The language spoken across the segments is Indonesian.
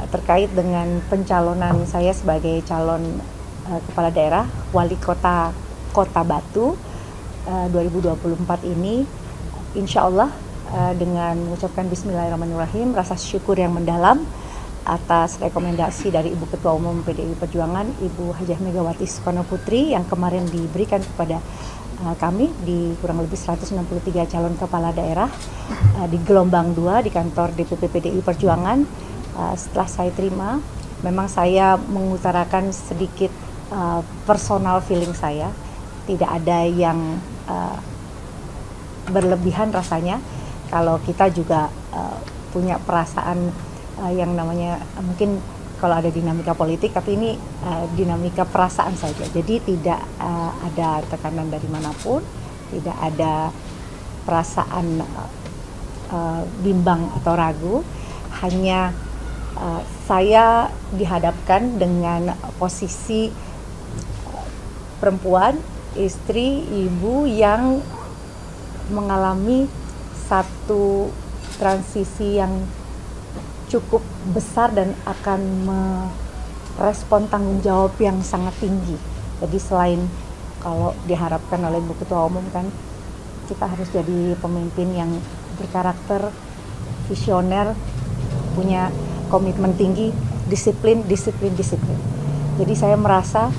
terkait dengan pencalonan saya sebagai calon kepala daerah wali kota Kota Batu 2024 ini, insya Allah dengan mengucapkan Bismillahirrahmanirrahim, rasa syukur yang mendalam atas rekomendasi dari Ibu Ketua Umum PDI Perjuangan, Ibu Hajah Megawati Soekarno Putri yang kemarin diberikan kepada kami di kurang lebih 163 calon kepala daerah di gelombang 2 di kantor DPP PDI Perjuangan. Setelah saya terima, memang saya mengutarakan sedikit personal feeling saya, tidak ada yang berlebihan rasanya. Kalau kita juga punya perasaan yang namanya mungkin kalau ada dinamika politik, tapi ini dinamika perasaan saja. Jadi tidak ada tekanan dari manapun, tidak ada perasaan bimbang atau ragu. Hanya saya dihadapkan dengan posisi perempuan, istri, ibu yang mengalami satu transisi yang cukup besar dan akan merespon tanggung jawab yang sangat tinggi. Jadi selain kalau diharapkan oleh Ibu Ketua Umum kan kita harus jadi pemimpin yang berkarakter, visioner, punya komitmen tinggi, disiplin. Jadi saya merasa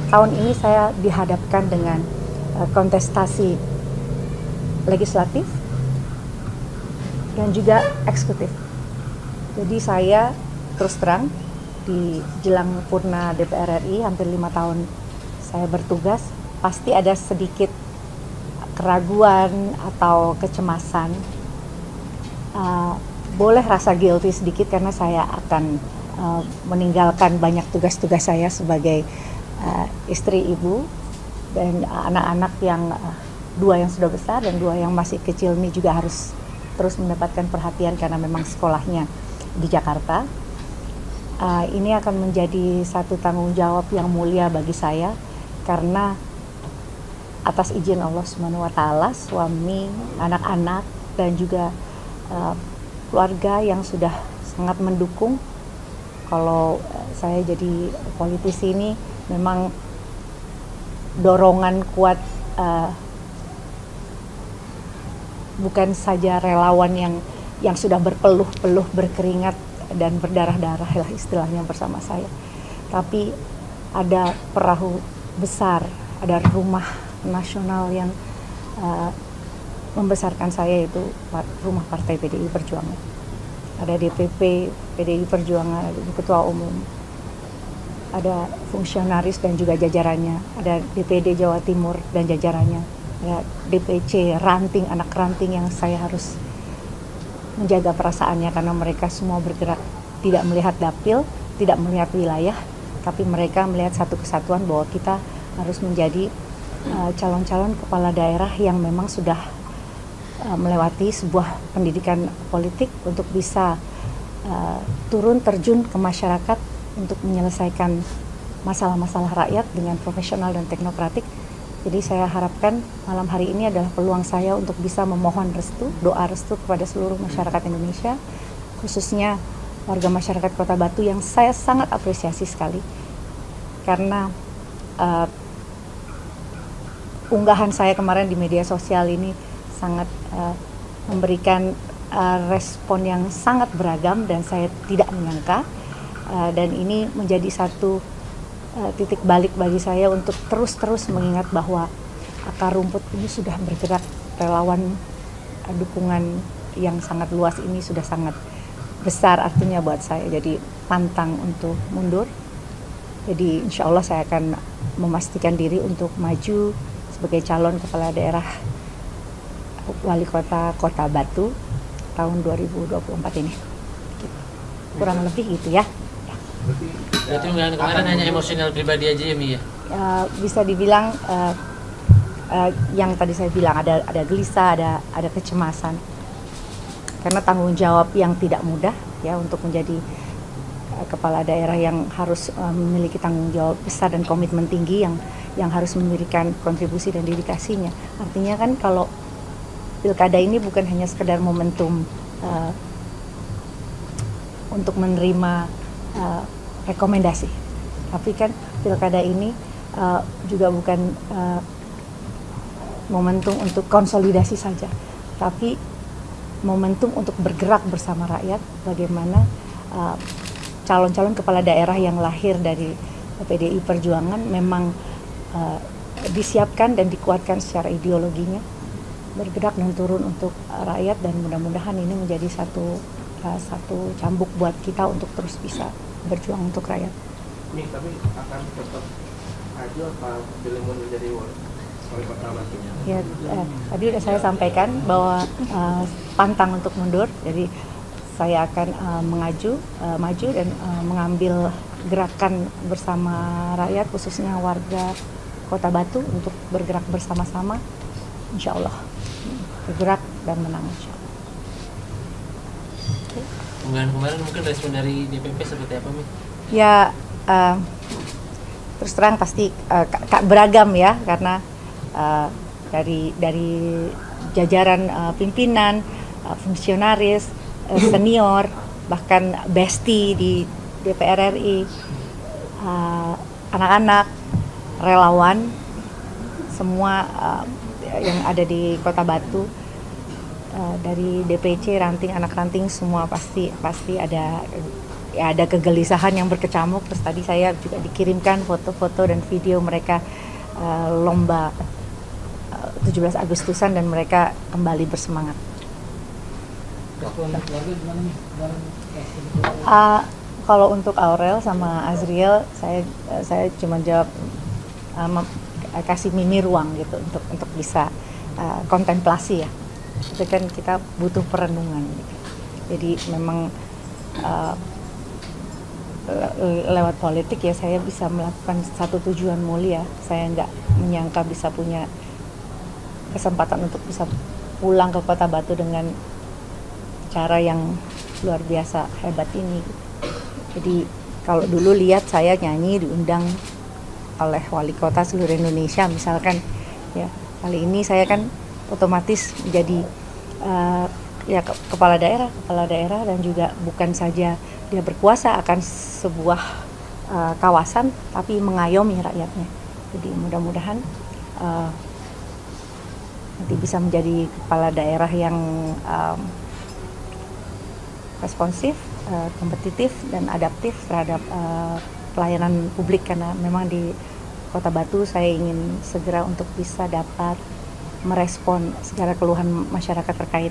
tahun ini saya dihadapkan dengan kontestasi legislatif dan juga eksekutif. Jadi saya terus terang di jelang purna DPR RI hampir 5 tahun saya bertugas, pasti ada sedikit keraguan atau kecemasan. Boleh rasa guilty sedikit karena saya akan meninggalkan banyak tugas-tugas saya sebagai istri, ibu, dan anak-anak yang 2 yang sudah besar dan 2 yang masih kecil ini juga harus terus mendapatkan perhatian karena memang sekolahnya di Jakarta. Ini akan menjadi satu tanggung jawab yang mulia bagi saya karena atas izin Allah Subhanahu wa Ta'ala, suami, anak-anak, dan juga keluarga yang sudah sangat mendukung. Kalau saya jadi politisi ini memang dorongan kuat, bukan saja relawan yang sudah berpeluh-peluh, berkeringat dan berdarah-darah lah istilahnya bersama saya, tapi ada perahu besar, ada rumah nasional yang membesarkan saya, yaitu rumah Partai PDI Perjuangan. Ada DPP PDI Perjuangan, ada Ketua Umum, ada fungsionaris dan juga jajarannya, ada DPD Jawa Timur dan jajarannya, ada DPC ranting, anak ranting yang saya harus menjaga perasaannya karena mereka semua bergerak tidak melihat dapil, tidak melihat wilayah, tapi mereka melihat satu kesatuan bahwa kita harus menjadi calon-calon kepala daerah yang memang sudah melewati sebuah pendidikan politik untuk bisa turun terjun ke masyarakat untuk menyelesaikan masalah-masalah rakyat dengan profesional dan teknokratik. Jadi saya harapkan malam hari ini adalah peluang saya untuk bisa memohon restu, doa restu kepada seluruh masyarakat Indonesia, khususnya warga masyarakat Kota Batu yang saya sangat apresiasi sekali. Karena unggahan saya kemarin di media sosial ini sangat memberikan respon yang sangat beragam dan saya tidak menyangka. Dan ini menjadi satu titik balik bagi saya untuk terus mengingat bahwa akar rumput ini sudah bergerak, relawan dukungan yang sangat luas ini sudah sangat besar artinya buat saya, jadi pantang untuk mundur. Jadi insya Allah saya akan memastikan diri untuk maju sebagai calon kepala daerah wali kota Kota Batu tahun 2024 ini. Kurang lebih gitu ya. Berarti kemarin hanya emosional pribadi aja ya, Mi ya? Bisa dibilang yang tadi saya bilang ada gelisah, ada kecemasan karena tanggung jawab yang tidak mudah ya untuk menjadi kepala daerah yang harus memiliki tanggung jawab besar dan komitmen tinggi yang harus memberikan kontribusi dan dedikasinya. Artinya kan kalau pilkada ini bukan hanya sekedar momentum untuk menerima rekomendasi. Tapi kan pilkada ini juga bukan momentum untuk konsolidasi saja, tapi momentum untuk bergerak bersama rakyat. Bagaimana calon-calon kepala daerah yang lahir dari PDI Perjuangan memang disiapkan dan dikuatkan secara ideologinya, bergerak dan turun untuk rakyat, dan mudah-mudahan ini menjadi satu cambuk buat kita untuk terus bisa berjuang untuk rakyat. Nih, tapi akan tetap maju apa pilih mundur jadi wali kota Batu? Ya, tadi sudah saya sampaikan bahwa pantang untuk mundur, jadi saya akan maju dan mengambil gerakan bersama rakyat, khususnya warga Kota Batu, untuk bergerak bersama-sama, insya Allah bergerak dan menang, insya Allah. Unggahan kemarin mungkin respon dari DPP seperti apa, Mi? Ya, terus terang pasti beragam ya, karena dari jajaran pimpinan, fungsionaris, senior, bahkan besti di DPR RI, anak-anak, relawan, semua yang ada di Kota Batu, dari DPC, ranting, anak ranting, semua pasti ada kegelisahan yang berkecamuk. Terus tadi saya juga dikirimkan foto-foto dan video mereka lomba 17 Agustusan, dan mereka kembali bersemangat. Kalau untuk Aurel sama Azriel, saya cuma jawab kasih Mimi ruang gitu untuk bisa kontemplasi ya. Itu kan kita butuh perenungan gitu. Jadi memang lewat politik ya saya bisa melakukan satu tujuan mulia. Saya nggak menyangka bisa punya kesempatan untuk bisa pulang ke Kota Batu dengan cara yang luar biasa hebat ini. Jadi kalau dulu lihat saya nyanyi diundang oleh wali kota seluruh Indonesia misalkan, ya kali ini saya kan otomatis menjadi kepala daerah, dan juga bukan saja dia berkuasa akan sebuah kawasan, tapi mengayomi rakyatnya. Jadi mudah-mudahan nanti bisa menjadi kepala daerah yang responsif, kompetitif, dan adaptif terhadap pelayanan publik, karena memang di Kota Batu saya ingin segera untuk bisa dapat merespon segala keluhan masyarakat terkait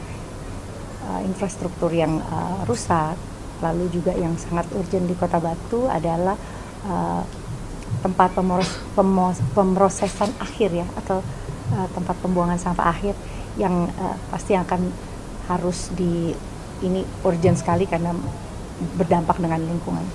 infrastruktur yang rusak. Lalu juga yang sangat urgent di Kota Batu adalah tempat pemrosesan akhir ya, atau tempat pembuangan sampah akhir yang pasti akan harus ini urgent sekali karena berdampak dengan lingkungan.